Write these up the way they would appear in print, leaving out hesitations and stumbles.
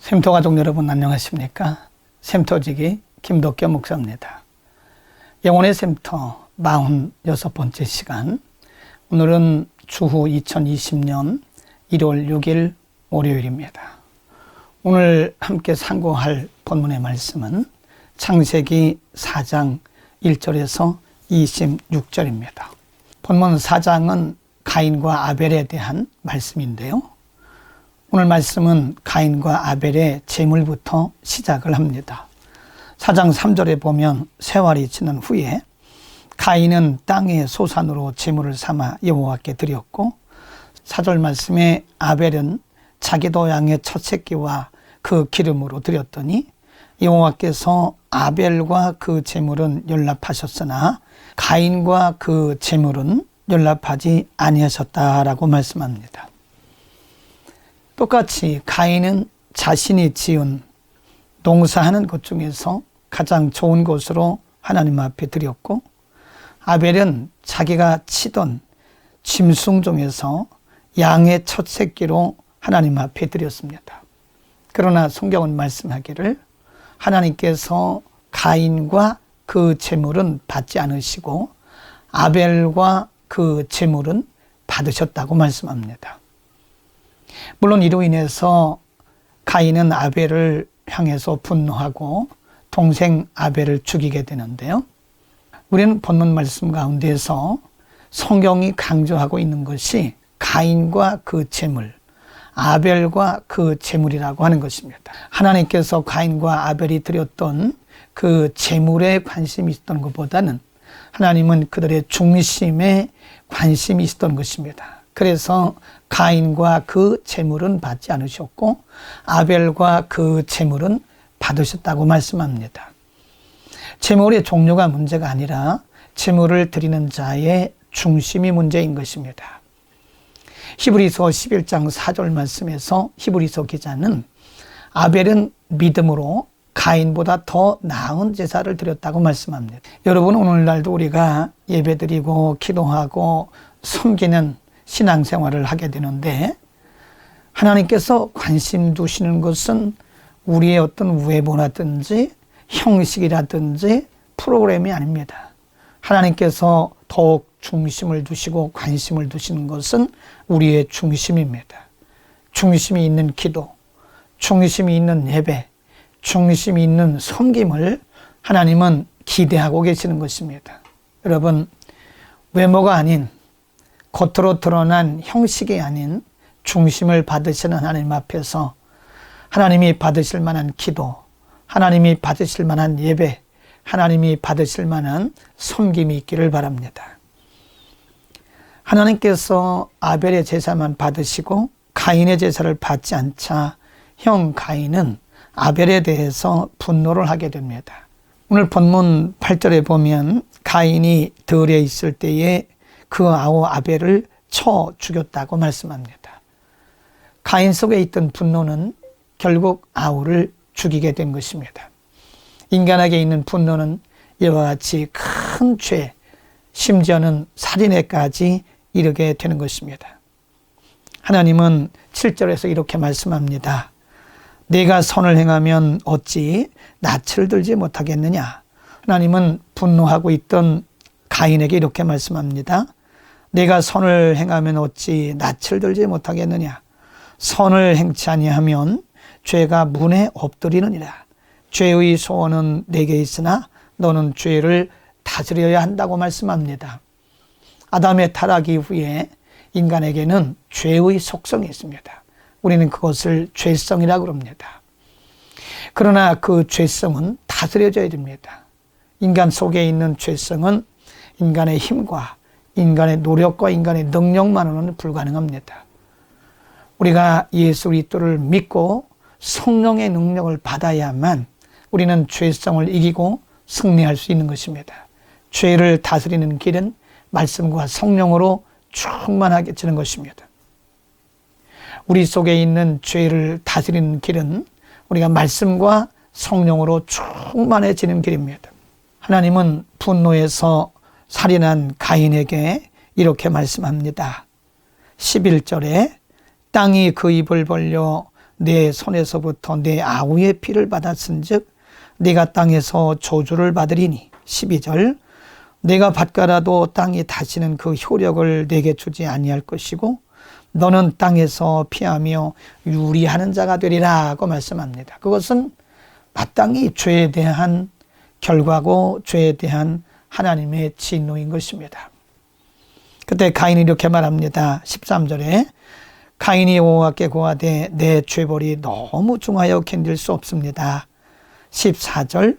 샘터 가족 여러분 안녕하십니까? 샘터지기 김덕겸 목사입니다. 영혼의 샘터 46번째 시간, 오늘은 주후 2020년 1월 6일 월요일입니다. 오늘 함께 상고할 본문의 말씀은 창세기 4장 1절에서 26절입니다. 본문 4장은 가인과 아벨에 대한 말씀인데요. 오늘 말씀은 가인과 아벨의 제물부터 시작을 합니다. 4장 3절에 보면 세월이 지난 후에 가인은 땅의 소산으로 제물을 삼아 여호와께 드렸고, 4절 말씀에 아벨은 자기도 양의 첫 새끼와 그 기름으로 드렸더니 여호와께서 아벨과 그 제물은 연락하셨으나 가인과 그 제물은 연락하지 아니하셨다라고 말씀합니다. 똑같이 가인은 자신이 지은 농사하는 것 중에서 가장 좋은 것으로 하나님 앞에 드렸고, 아벨은 자기가 치던 짐승 중에서 양의 첫 새끼로 하나님 앞에 드렸습니다. 그러나 성경은 말씀하기를 하나님께서 가인과 그 제물은 받지 않으시고 아벨과 그 제물은 받으셨다고 말씀합니다. 물론 이로 인해서 가인은 아벨을 향해서 분노하고 동생 아벨을 죽이게 되는데요. 우리는 본문 말씀 가운데서 성경이 강조하고 있는 것이 가인과 그 제물, 아벨과 그 제물이라고 하는 것입니다. 하나님께서 가인과 아벨이 드렸던 그 제물에 관심이 있었던 것보다는 하나님은 그들의 중심에 관심이 있었던 것입니다. 그래서 가인과 그 제물은 받지 않으셨고 아벨과 그 제물은 받으셨다고 말씀합니다. 제물의 종류가 문제가 아니라 제물을 드리는 자의 중심이 문제인 것입니다. 히브리서 11장 4절 말씀에서 히브리서 기자는 아벨은 믿음으로 가인보다 더 나은 제사를 드렸다고 말씀합니다. 여러분, 오늘날도 우리가 예배드리고 기도하고 섬기는 신앙생활을 하게 되는데, 하나님께서 관심 두시는 것은 우리의 어떤 외모라든지 형식이라든지 프로그램이 아닙니다. 하나님께서 더욱 중심을 두시고 관심을 두시는 것은 우리의 중심입니다. 중심이 있는 기도, 중심이 있는 예배, 중심이 있는 섬김을 하나님은 기대하고 계시는 것입니다. 여러분, 외모가 아닌, 겉으로 드러난 형식이 아닌 중심을 받으시는 하나님 앞에서 하나님이 받으실 만한 기도, 하나님이 받으실 만한 예배, 하나님이 받으실 만한 섬김이 있기를 바랍니다. 하나님께서 아벨의 제사만 받으시고 가인의 제사를 받지 않자 형 가인은 아벨에 대해서 분노를 하게 됩니다. 오늘 본문 8절에 보면 가인이 들에 있을 때에 그 아우 아벨을 쳐 죽였다고 말씀합니다. 가인 속에 있던 분노는 결국 아우를 죽이게 된 것입니다. 인간에게 있는 분노는 이와 같이 큰 죄, 심지어는 살인에까지 이르게 되는 것입니다. 하나님은 7절에서 이렇게 말씀합니다. 내가 선을 행하면 어찌 낯을 들지 못하겠느냐. 하나님은 분노하고 있던 가인에게 이렇게 말씀합니다. 내가 선을 행하면 어찌 낯을 들지 못하겠느냐. 선을 행치 아니하면 죄가 문에 엎드리느니라. 죄의 소원은 내게 있으나 너는 죄를 다스려야 한다고 말씀합니다. 아담의 타락 이후에 인간에게는 죄의 속성이 있습니다. 우리는 그것을 죄성이라고 합니다. 그러나 그 죄성은 다스려져야 됩니다. 인간 속에 있는 죄성은 인간의 힘과 인간의 노력과 인간의 능력만으로는 불가능합니다. 우리가 예수 그리스도를 믿고 성령의 능력을 받아야만 우리는 죄성을 이기고 승리할 수 있는 것입니다. 죄를 다스리는 길은 말씀과 성령으로 충만하게지는 것입니다. 우리 속에 있는 죄를 다스리는 길은 우리가 말씀과 성령으로 충만해지는 길입니다. 하나님은 분노에서 살인한 가인에게 이렇게 말씀합니다. 11절에 땅이 그 입을 벌려 내 손에서부터 내 아우의 피를 받았은즉 네가 땅에서 저주를 받으리니. 12절 내가 받가라도 땅이 다시는 그 효력을 내게 주지 아니할 것이고 너는 땅에서 피하며 유리하는 자가 되리라고 말씀합니다. 그것은 마땅히 죄에 대한 결과고 죄에 대한 하나님의 진노인 것입니다. 그때 가인이 이렇게 말합니다. 13절에 가인이 여호와께 고하되 내 죄벌이 너무 중하여 견딜 수 없습니다. 14절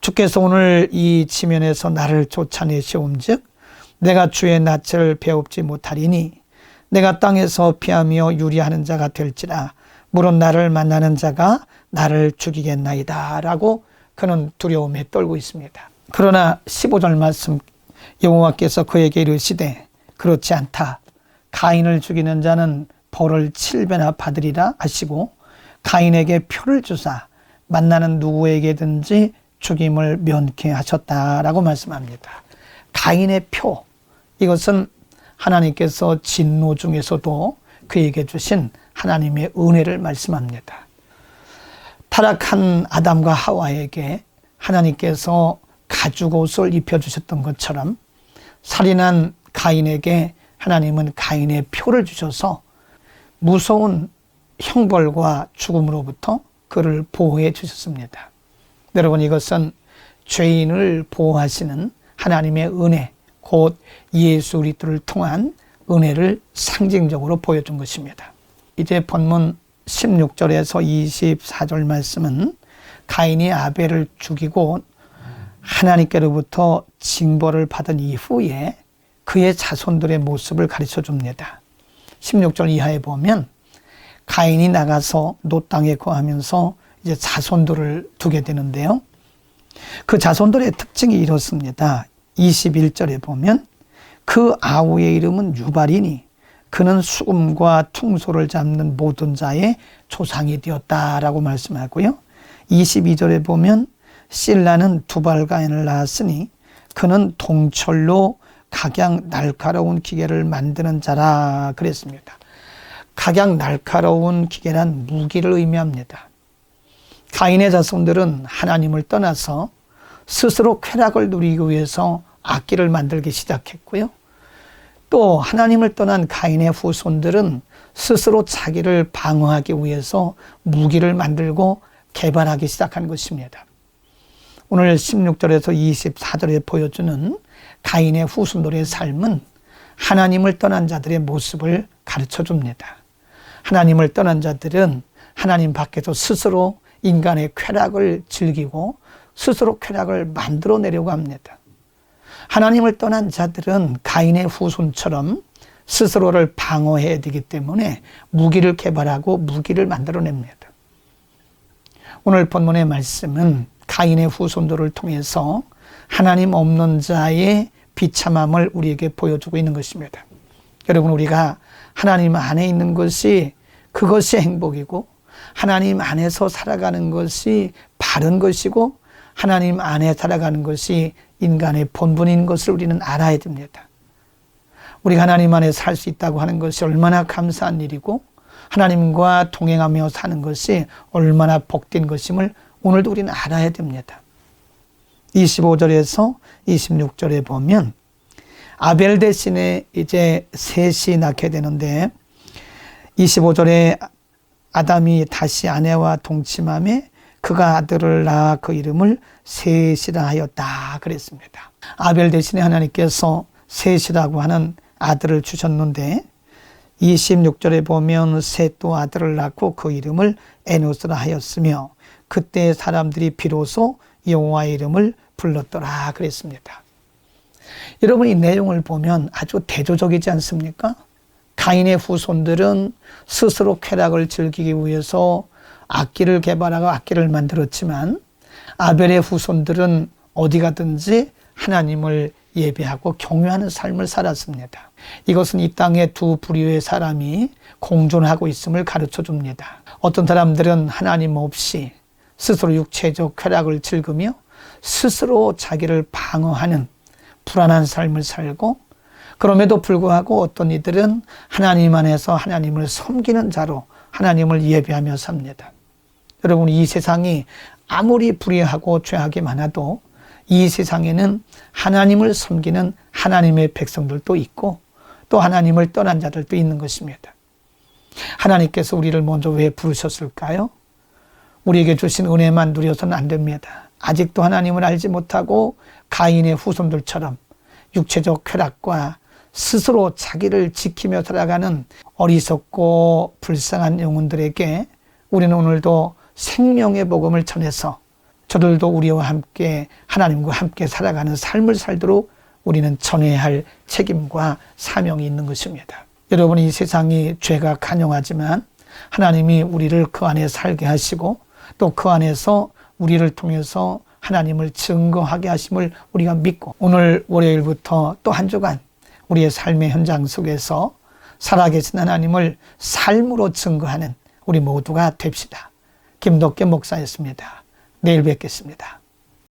주께서 오늘 이 지면에서 나를 쫓아내시온즉 내가 주의 낯을 배웁지 못하리니 내가 땅에서 피하며 유리하는 자가 될지라 물론 나를 만나는 자가 나를 죽이겠나이다 라고 그는 두려움에 떨고 있습니다. 그러나 15절 말씀 여호와께서 그에게 이르시되 그렇지 않다. 가인을 죽이는 자는 벌을 7배나 받으리라 하시고 가인에게 표를 주사 만나는 누구에게든지 죽임을 면케 하셨다라고 말씀합니다. 가인의 표, 이것은 하나님께서 진노 중에서도 그에게 주신 하나님의 은혜를 말씀합니다. 타락한 아담과 하와에게 하나님께서 가죽옷을 입혀주셨던 것처럼 살인한 가인에게 하나님은 가인의 표를 주셔서 무서운 형벌과 죽음으로부터 그를 보호해 주셨습니다. 여러분, 이것은 죄인을 보호하시는 하나님의 은혜, 곧 예수 그리스도를 통한 은혜를 상징적으로 보여준 것입니다. 이제 본문 16절에서 24절 말씀은 가인이 아벨을 죽이고 하나님께로부터 징벌을 받은 이후에 그의 자손들의 모습을 가르쳐 줍니다. 16절 이하에 보면 가인이 나가서 노 땅에 거하면서 이제 자손들을 두게 되는데요. 그 자손들의 특징이 이렇습니다. 21절에 보면 그 아우의 이름은 유발이니 그는 수금과 퉁소를 잡는 모든 자의 조상이 되었다라고 말씀하고요. 22절에 보면 실라는 두발가인을 낳았으니 그는 동철로 각양 날카로운 기계를 만드는 자라 그랬습니다. 각양 날카로운 기계란 무기를 의미합니다. 가인의 자손들은 하나님을 떠나서 스스로 쾌락을 누리기 위해서 악기를 만들기 시작했고요. 또 하나님을 떠난 가인의 후손들은 스스로 자기를 방어하기 위해서 무기를 만들고 개발하기 시작한 것입니다. 오늘 16절에서 24절에 보여주는 가인의 후손들의 삶은 하나님을 떠난 자들의 모습을 가르쳐 줍니다. 하나님을 떠난 자들은 하나님 밖에서 스스로 인간의 쾌락을 즐기고 스스로 쾌락을 만들어내려고 합니다. 하나님을 떠난 자들은 가인의 후손처럼 스스로를 방어해야 되기 때문에 무기를 개발하고 무기를 만들어냅니다. 오늘 본문의 말씀은 가인의 후손들을 통해서 하나님 없는 자의 비참함을 우리에게 보여주고 있는 것입니다. 여러분, 우리가 하나님 안에 있는 것이 그것이 행복이고 하나님 안에서 살아가는 것이 바른 것이고 하나님 안에 살아가는 것이 인간의 본분인 것을 우리는 알아야 됩니다. 우리가 하나님 안에 살 수 있다고 하는 것이 얼마나 감사한 일이고 하나님과 동행하며 사는 것이 얼마나 복된 것임을 오늘도 우리는 알아야 됩니다. 25절에서 26절에 보면 아벨 대신에 이제 셋이 낳게 되는데 25절에 아담이 다시 아내와 동침함에 그가 아들을 낳아 그 이름을 셋이라 하였다 그랬습니다. 아벨 대신에 하나님께서 셋이라고 하는 아들을 주셨는데 26절에 보면 셋도 아들을 낳고 그 이름을 에노스라 하였으며 그때 사람들이 비로소 여호와의 이름을 불렀더라 그랬습니다. 여러분, 이 내용을 보면 아주 대조적이지 않습니까? 가인의 후손들은 스스로 쾌락을 즐기기 위해서 악기를 개발하고 악기를 만들었지만 아벨의 후손들은 어디 가든지 하나님을 예배하고 경외하는 삶을 살았습니다. 이것은 이 땅에 두 부류의 사람이 공존하고 있음을 가르쳐 줍니다. 어떤 사람들은 하나님 없이 스스로 육체적 쾌락을 즐기며 스스로 자기를 방어하는 불안한 삶을 살고 그럼에도 불구하고 어떤 이들은 하나님 안에서 하나님을 섬기는 자로 하나님을 예배하며 삽니다. 여러분, 이 세상이 아무리 불의하고 죄악이 많아도 이 세상에는 하나님을 섬기는 하나님의 백성들도 있고 또 하나님을 떠난 자들도 있는 것입니다. 하나님께서 우리를 먼저 왜 부르셨을까요? 우리에게 주신 은혜만 누려서는 안 됩니다. 아직도 하나님을 알지 못하고 가인의 후손들처럼 육체적 쾌락과 스스로 자기를 지키며 살아가는 어리석고 불쌍한 영혼들에게 우리는 오늘도 생명의 복음을 전해서 저들도 우리와 함께 하나님과 함께 살아가는 삶을 살도록 우리는 전해야 할 책임과 사명이 있는 것입니다. 여러분, 이 세상이 죄가 간영하지만 하나님이 우리를 그 안에 살게 하시고 또 그 안에서 우리를 통해서 하나님을 증거하게 하심을 우리가 믿고 오늘 월요일부터 또 한 주간 우리의 삶의 현장 속에서 살아계신 하나님을 삶으로 증거하는 우리 모두가 됩시다. 김덕계 목사였습니다. 내일 뵙겠습니다.